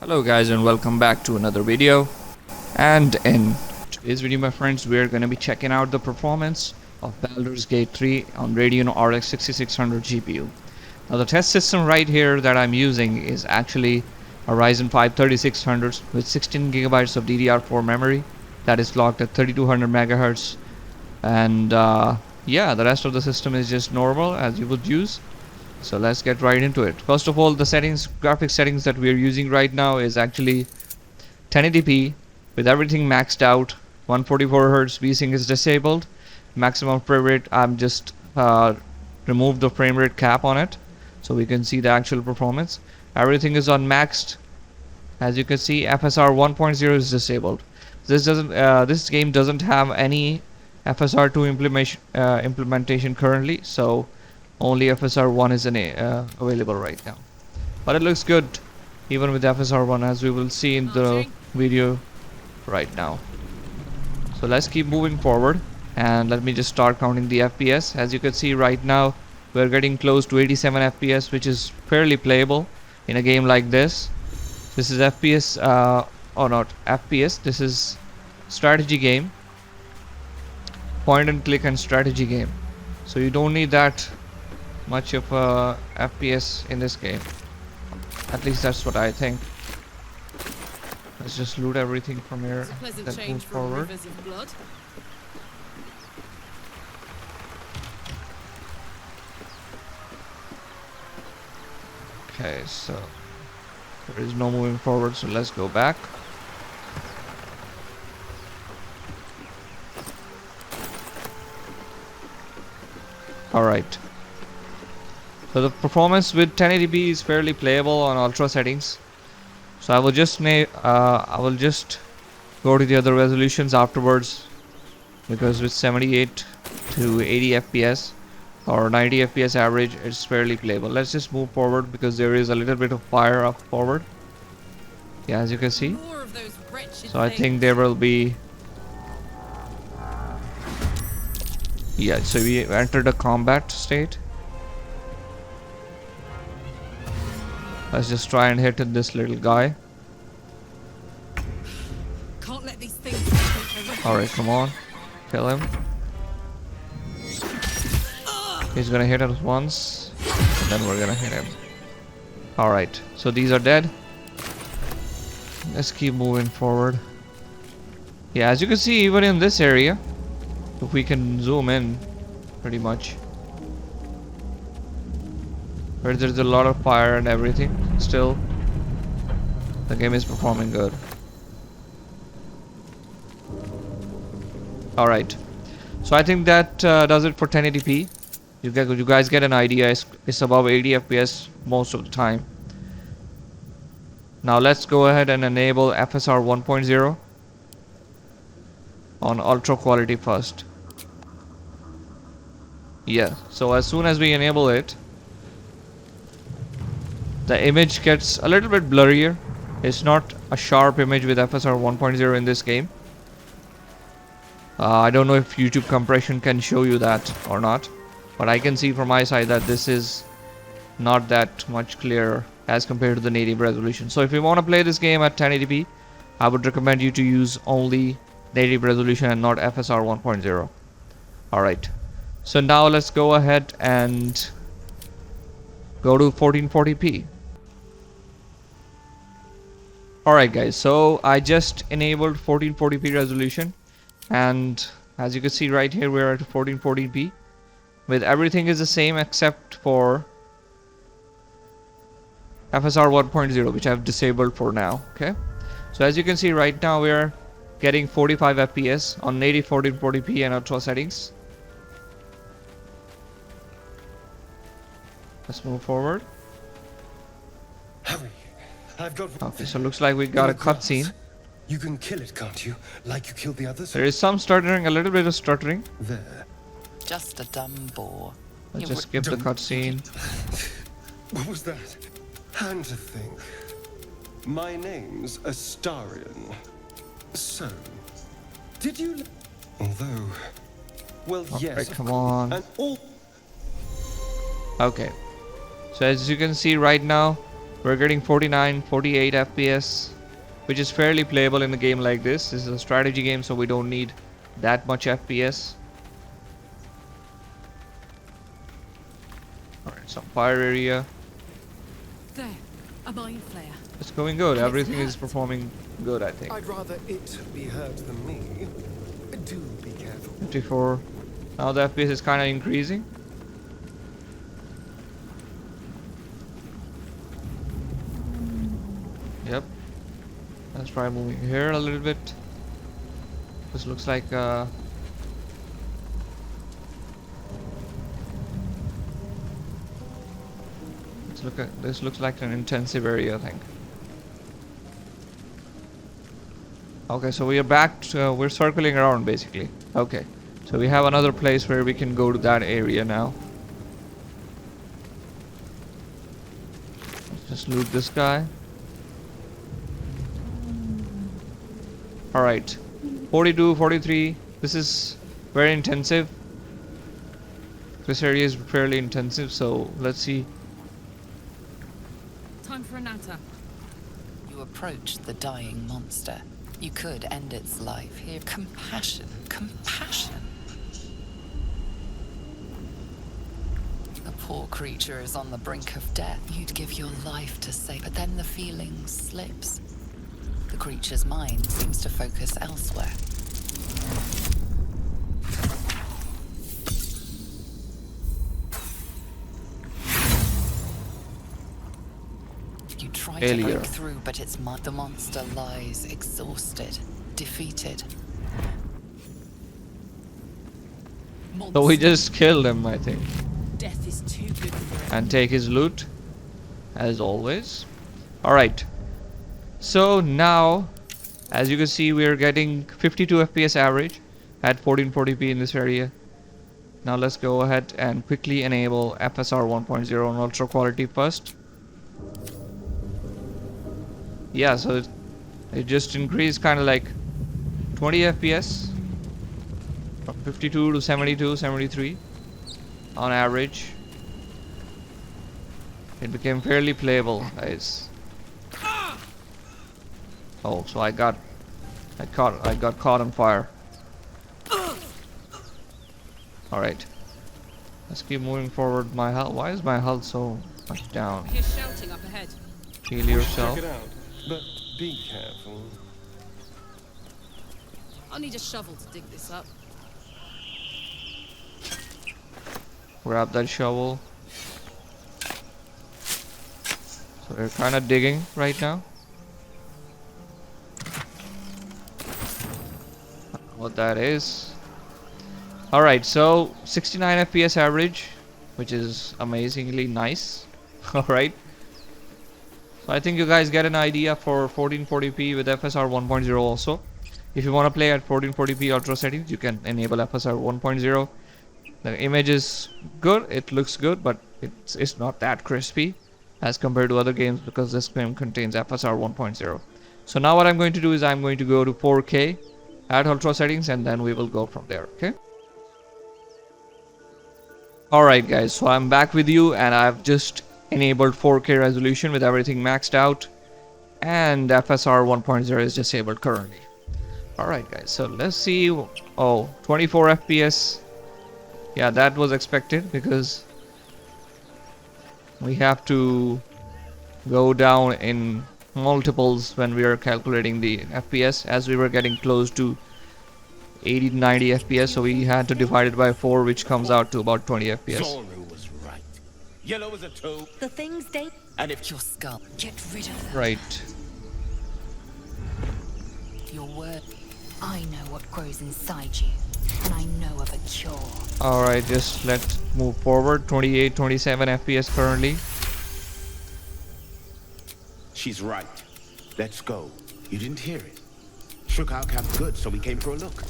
Hello guys and welcome back to another video. And in today's video, my friends, we are going to be checking out the performance of Baldur's Gate 3 on Radeon RX 6600 GPU. Now the test system right here that I'm using is actually a Ryzen 5 3600 with 16 gigabytes of DDR4 memory that is clocked at 3200 megahertz. And yeah, the rest of the system is just normal as you would use. So let's get right into it. First of all, the graphics settings that we are using right now is actually 1080p with everything maxed out. 144 Hz VSync is disabled. Maximum frame rate, I'm just removed the frame rate cap on it so we can see the actual performance. Everything is on maxed. As you can see, FSR 1.0 is disabled. This game doesn't have any FSR2 implementation currently, so only FSR1 is available right now. But it looks good even with FSR1, as we will see in the video right now. So let's keep moving forward and let me just start counting the FPS. As you can see right now, we're getting close to 87 FPS, which is fairly playable in a game like this. This is FPS, or not FPS, this is strategy game, point and click and strategy game. So you don't need that much of a FPS in this game. At least that's what I think. Let's just loot everything from here. Let's move forward. Okay, so there is no moving forward, so let's go back. Alright. So the performance with 1080p is fairly playable on ultra settings. So I will just go to the other resolutions afterwards, because with 78 to 80 FPS or 90 FPS average, it's fairly playable. Let's just move forward because there is a little bit of fire up forward. Yeah, as you can see. So I think there will be. Yeah, so we entered a combat state. Let's just try and hit this little guy. Can't let these things. Alright, come on. Kill him. He's gonna hit us once, and then we're gonna hit him. Alright, so these are dead. Let's keep moving forward. Yeah, as you can see, even in this area, if we can zoom in, pretty much, where there's a lot of fire and everything, still the game is performing good. Alright, so I think that does it for 1080p. You guys get an idea. It's above 80 FPS most of the time. Now let's go ahead and enable FSR 1.0 on ultra quality first. Yeah, so as soon as we enable it, the image gets a little bit blurrier. It's not a sharp image with FSR 1.0 in this game. I don't know if YouTube compression can show you that or not, but I can see from my side that this is not that much clearer as compared to the native resolution. So if you want to play this game at 1080p, I would recommend you to use only native resolution and not FSR 1.0. Alright, so now let's go ahead and go to 1440p. Alright guys, so I just enabled 1440p resolution, and as you can see right here, we're at 1440p with everything is the same except for FSR 1.0, which I've disabled for now. Okay, so as you can see right now, we're getting 45 FPS on native 1440p and ultra settings. Let's move forward. Hurry. I've got. Okay, so looks like we got a cutscene. You can kill it, can't you? Like you killed the others? There is some stuttering, a little bit of stuttering. There. Just a dumb bore. Let's just skip the cutscene. What was that? And to think. My name's Astarion. So, did you... Although... Well, yes. Alright, come on. And all... Okay. So as you can see right now, We're getting 49, 48 FPS, which is fairly playable in a game like this. This is a strategy game, so we don't need that much FPS. Alright, some fire area. There, a mind flare. It's going good. And it's Everything is hurt. performing good, I think. I'd rather it be hurt than me. Do be careful. 54. Now the FPS is kind of increasing. Yep. Let's try moving here a little bit. This looks like this looks like an intensive area, I think. Okay, so we are back to, we're circling around basically. Okay, so we have another place where we can go to that area now. Let's just loot this guy. Alright, 42, 43. This is very intensive. This area is fairly intensive, so let's see. Time for a natter. You approach the dying monster. You could end its life here. Compassion, compassion. The poor creature is on the brink of death. You'd give your life to save, but then the feeling slips. The creature's mind seems to focus elsewhere. You try to Failure. break through, but the monster lies exhausted, defeated. So we just killed him, I think. Death is too good for it. And take his loot, as always. Alright. So now, as you can see, we are getting 52 FPS average at 1440p in this area. Now let's go ahead and quickly enable FSR 1.0 on ultra quality first. Yeah, so it just increased kind of like 20 FPS from 52 to 72, 73 on average. It became fairly playable, guys. Oh, so I got caught on fire. Alright. Let's keep moving forward. My health, why is my health so much down? Hear shouting up ahead. Heal yourself. Check it out, but be careful. I'll need a shovel to dig this up. Grab that shovel. So we're kind of digging right now. What that is. Alright, so 69 FPS average, which is amazingly nice. Alright. So I think you guys get an idea for 1440p with FSR 1.0 also. If you want to play at 1440p ultra settings, you can enable FSR 1.0. The image is good, it looks good, but it's not that crispy as compared to other games because this game contains FSR 1.0. So now what I'm going to do is I'm going to go to 4K at ultra settings and then we will go from there, okay? Alright guys, so I'm back with you and I've just enabled 4K resolution with everything maxed out and FSR 1.0 is disabled currently. Alright guys, so let's see. Oh, 24 FPS. Yeah, that was expected because we have to go down in multiples when we are calculating the FPS, as we were getting close to 80 to 90 FPS, so we had to divide it by 4, which comes out to about 20 FPS. Zoru was right. Yellow as a taupe, The things they and if Your skull, get rid of them. Right. your word. I know what grows inside you, and I know of a cure. Alright, just let's move forward. 28, 27 FPS currently. she's right. Let's go. You didn't hear it. Shook our camp good, so we came for a look.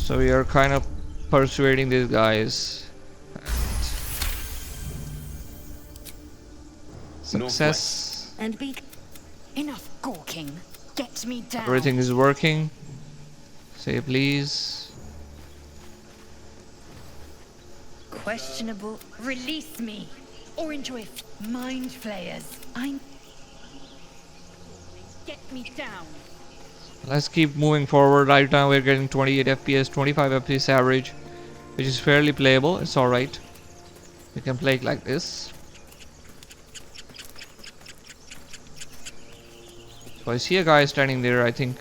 So we are kind of persuading these guys. Success. And be enough gawking. Get me down. Everything is working. Say please. Questionable. Release me. or enjoy mind flayers. I'm. Get me down. Let's keep moving forward. Right now we're getting 28 FPS, 25 FPS average, which is fairly playable. It's alright. We can play it like this. So I see a guy standing there. I think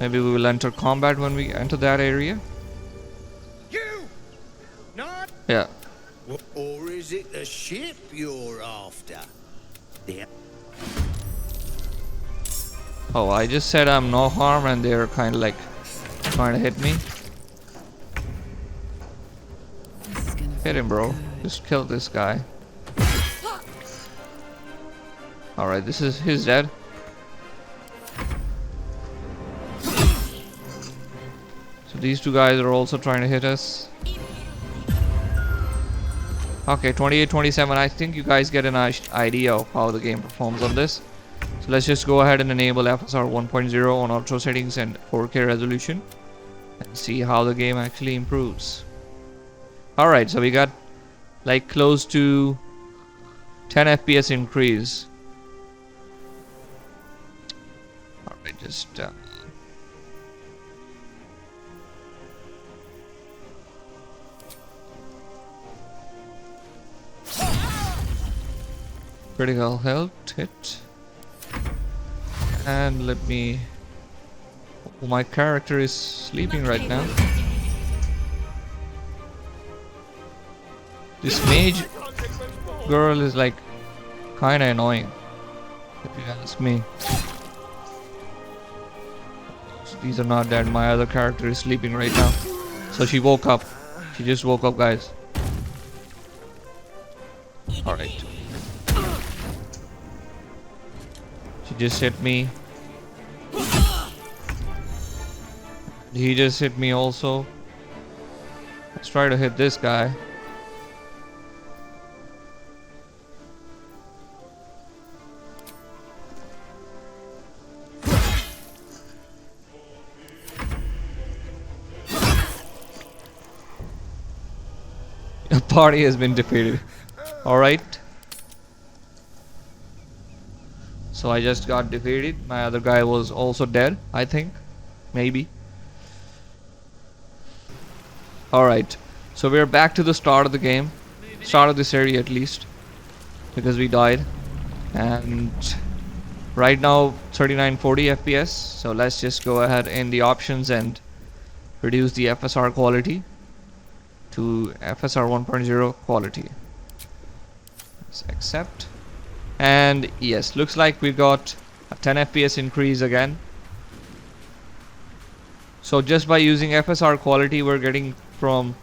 maybe we will enter combat when we enter that area. You! Not. Yeah. Or is it the ship you're after? Yeah. Oh, I just said I'm no harm and they're kind of like trying to hit me. This is gonna Hit him, bro. feel good. Just kill this guy. Alright, he's dead. So these two guys are also trying to hit us. Okay, 28-27. I think you guys get an idea of how the game performs on this. So let's just go ahead and enable FSR 1.0 on auto settings and 4K resolution and see how the game actually improves. Alright, so we got like close to 10 FPS increase. Alright, just critical health hit. And let me... Oh, my character is sleeping right now. This mage girl is like kinda annoying, if you ask me. So these are not dead. My other character is sleeping right now. So she woke up. She just woke up, guys. Alright. She just hit me. He just hit me also. Let's try to hit this guy. The party has been defeated. Alright. So I just got defeated. My other guy was also dead, I think. Maybe. Alright. So we're back to the start of the game. Start of this area at least. Because we died. And right now 3940 FPS. So let's just go ahead in the options and reduce the FSR quality to FSR 1.0 quality. Let's accept. And yes, looks like we got a 10 FPS increase again. So just by using FSR quality, we're getting from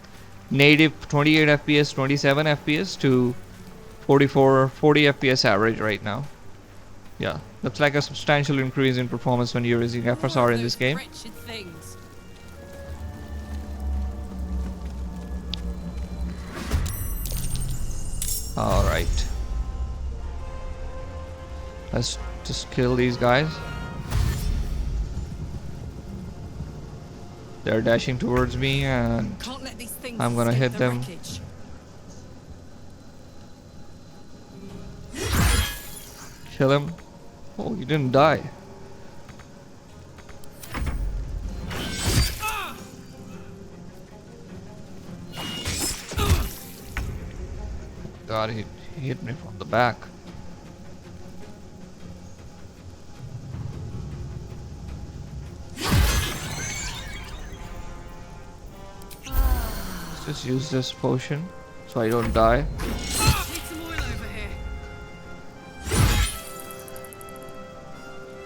native 28 FPS, 27 FPS to 44, 40 FPS average right now. Yeah, looks like a substantial increase in performance when you're using FSR in this game. Wretched things. Alright. Let's just kill these guys. They're dashing towards me and Can't let these things I'm gonna escape hit the them. wreckage. Kill him. Oh, he didn't die. God, he hit me from the back. Let's just use this potion so I don't die. Need some oil over here.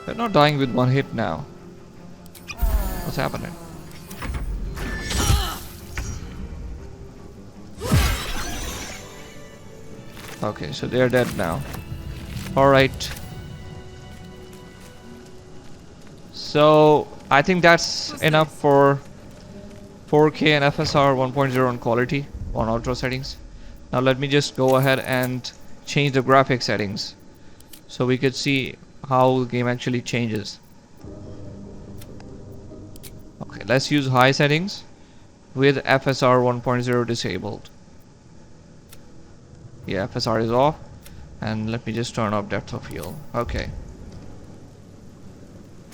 They're not dying with one hit now. What's happening? Okay, so they're dead now. Alright. So, I think that's enough for 4K and FSR 1.0 on quality on auto settings. Now let me just go ahead and change the graphic settings so we could see how the game actually changes. Okay, let's use high settings with FSR 1.0 disabled. Yeah, FSR is off. And let me just turn off depth of field. Okay.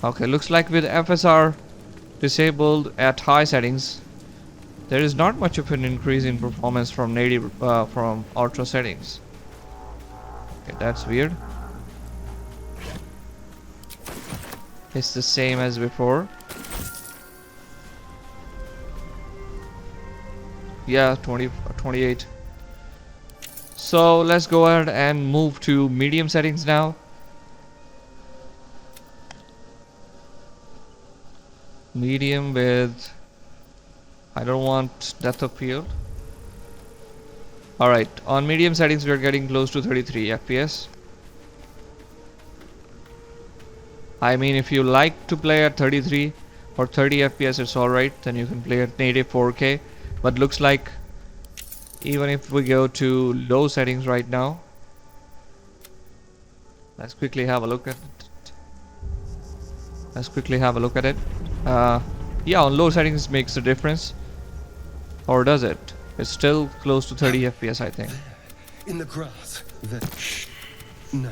Okay, looks like with FSR disabled at high settings, there is not much of an increase in performance from native from ultra settings. Okay, that's weird. It's the same as before. Yeah, 28. So let's go ahead and move to medium settings now. Medium with, I don't want depth of field. Alright, on medium settings we are getting close to 33 FPS. I mean, if you like to play at 33 or 30 FPS, it's alright, then you can play at native 4K. But looks like even if we go to low settings right now, let's quickly have a look at it. Yeah, on low settings makes a difference. Or does it? It's still close to 30 FPS, I think. In the grass. Shh. Now,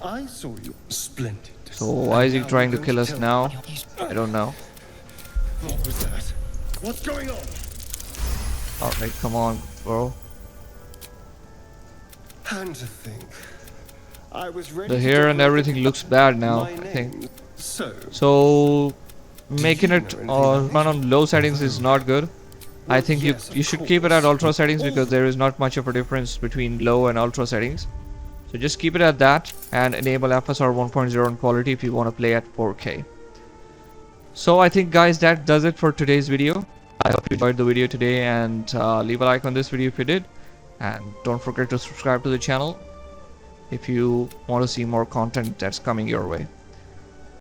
I saw you. Splendid. So why is he And now trying to you're kill going us tell now? me. I don't know. What was that? What's going on? Alright, come on, bro. And to think, I was ready The to hair get and rid of everything looks bad now, my I think. name. So making you it know anything about run on low settings is not good. I think yes, you of should keep it at course. ultra settings because there is not much of a difference between low and ultra settings. So just keep it at that and enable FSR 1.0 in quality if you want to play at 4K. So I think guys, that does it for today's video. I hope you enjoyed the video today, and leave a like on this video if you did, and don't forget to subscribe to the channel if you want to see more content that's coming your way.